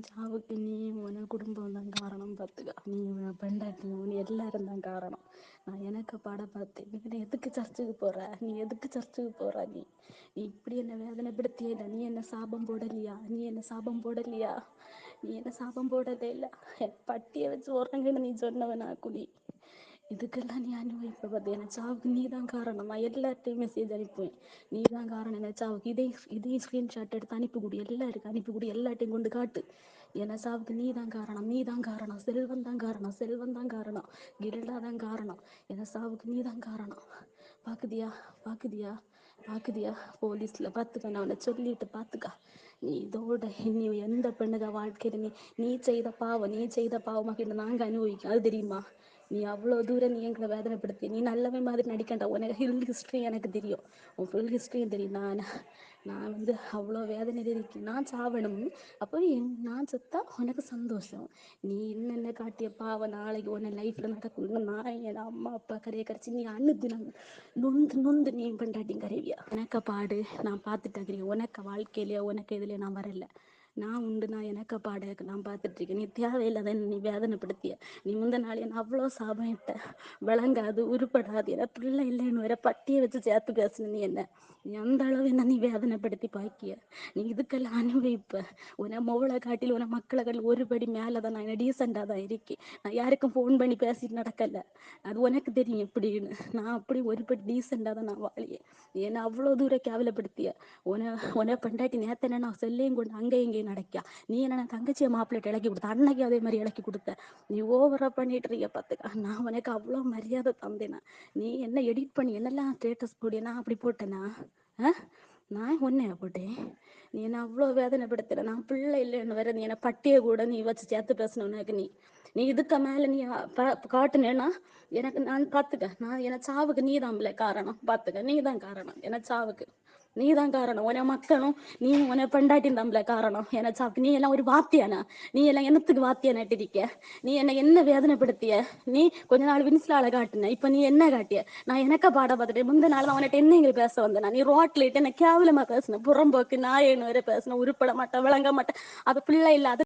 சாவுக்கு நீ உன குடும்பம் தான் காரணம் பார்த்துக்க. நீ உன் பெண்டாட்டி நீ எல்லாரும் தான் காரணம். நான் எனக்கு பாட பார்த்தேன். நீ எதுக்கு சர்ச்சுக்கு போற? நீ எதுக்கு சர்ச்சுக்கு போற? நீ இப்படி என்ன வேதனைப்படுத்தியே இல்லை. நீ என்ன சாபம் போடலையா? நீ என்ன சாபம் போடலையா? நீ என்ன சாபம் போடலே இல்லை. பட்டியை வச்சு உறங்கன்னு நீ சொன்னவனா குடி. இதுக்கெல்லாம் நீ அனுபவிப்ப பார்த்து என் சாவுக்கு நீ தான் காரணம். நான் எல்லார்ட்டையும் மெசேஜ் அனுப்புவேன். நீ தான் காரணம் என் சாவுக்கு. இதே ஸ்க்ரீன்ஷாட் எடுத்து அனுப்பிக்கூடி, எல்லாருக்கும் அனுப்பிக்கூடி, எல்லார்ட்டையும் கொண்டு காட்டு. என் சாவுக்கு நீ தான் காரணம், நீ தான் காரணம், செல்வம் தான் காரணம், செல்வம் தான் காரணம், கிரடா தான் காரணம், என் சாவுக்கு நீ தான் காரணம். பார்க்குதியா பார்க்குதியா பார்க்குதியா? போலீஸில் பார்த்துக்க, நான் அவனை சொல்லிட்டு பார்த்துக்கா. நீ இதோட நீ எந்த பெண்ணுக வாழ்க்கையில் நீ செய்த பாவமாக நாங்கள் அனுபவிக்கும். அது தெரியுமா? நீ அவ்வளோ தூரம் நீ எங்களை வேதனைப்படுத்தி நீ நல்லவே மாதிரி நடிக்கண்டா. உனக்கு ஹிஸ்ட்ரி எனக்கு தெரியும், உன் ஃபுல் ஹிஸ்ட்ரியும் தெரியும். நான் அவ்வளோ வேதனையில் இருக்கேன். நான் சாவணும். அப்போ நான் செத்தா உனக்கு சந்தோஷம். நீ என்னென்ன காட்டிய பாவ நாளைக்கு உன்னை லைஃப்பில் நடக்கணும்னு நான் என் அம்மா அப்பா கரையை கரைச்சி நீ அண்ணுது நாங்கள் நொந்து நொந்து நீ பண்ணாட்டி கரைவியா? உனக்க பாடு நான் பார்த்துட்டேன். உனக்கு வாழ்க்கையிலையோ உனக்கு எதுலையோ நான் வரல. நான் உண்டு, நான் எனக்கு பாட நான் பார்த்துட்ருக்கேன். நீ தேவையில்லாத நீ வேதனைப்படுத்திய. நீ முந்த நாள் என்ன அவ்வளோ சாபம் இட்ட. விளங்காது உருப்படாது என பிள்ளை இல்லைன்னு வேற பட்டியை வச்சு சேர்த்து பேசுன. நீ அந்த அளவு என்ன நீ வேதனைப்படுத்தி பாக்கிய. நீ இதுக்கெல்லாம் அனுபவிப்ப. உன மொவளை காட்டில் உன மக்களை காட்டில் ஒருபடி மேலே தான் நான் என்ன டீசெண்டாக தான் இருக்கேன். நான் யாருக்கும் ஃபோன் பண்ணி பேசிட்டு நடக்கலை. அது உனக்கு தெரியும் எப்படின்னு. நான் அப்படி ஒருபடி டீசெண்டாக தான் நான் வாழியேன். என்னை அவ்வளோ தூரம் கேவலப்படுத்திய. உன பெண்டாட்டி நேத்தனை நான் செல்லையும் கொண்டு அங்கே இங்கேயும் நடக்கியா. நீ என்ன தங்கச்சியை மாப்பிள்ளைட்டு இலக்கி கொடுத்த, அன்னைக்கு அதே மாதிரி இலக்கி கொடுத்த. நீ ஓவரா பண்ணிட்டு இருக்க பார்த்துக்க. நான் உனக்கு அவ்வளோ மரியாதை தந்தேனா? நீ என்ன எடிட் பண்ணி என்னெல்லாம் ஸ்டேட்டஸ் போடிய நான் அப்படி போட்டேனா? நான் ஒன்னையா போட்டேன்? நீ என்ன அவ்வளோ வேதனைப்படுத்துற. நான் பிள்ளை இல்லைன்னு வேற நீ என்னை பட்டியை கூட நீ வச்சு சேர்த்து பேசணுன்னு நீ இதுக்கு மேலே நீ காட்டுனேன்னா எனக்கு நான் பார்த்துக்க. நான் என சாவுக்கு நீ தான் காரணம். பார்த்துக்க, நீ தான் காரணம் என சாவுக்கு. நீ தான் காரணம். உன மக்களும் நீ உன பெண்டாட்டின் தம்பல காரணம் என சாவுக்கு. நீ எல்லாம் ஒரு வாத்தியானா? நீ எல்லாம் என்னத்துக்கு வாத்தியா நட்டிருக்க? நீ என்ன வேதனைப்படுத்திய? நீ கொஞ்ச நாள் வின்ஸ்லால காட்டுன, இப்போ நீ என்ன காட்டிய? நான் எனக்கு பாட பார்த்துட்டேன். முந்த நாள் தான் அவன்கிட்ட என்ன பேச வந்தேன். நீ ரோட்ல இட்டு என்ன கேவலமா பேசின, புறம்போக்கு நாயன்னு வேற பேசின, உருப்பட மாட்டேன், விளங்க மாட்டேன், அது பிள்ளை இல்லை. அது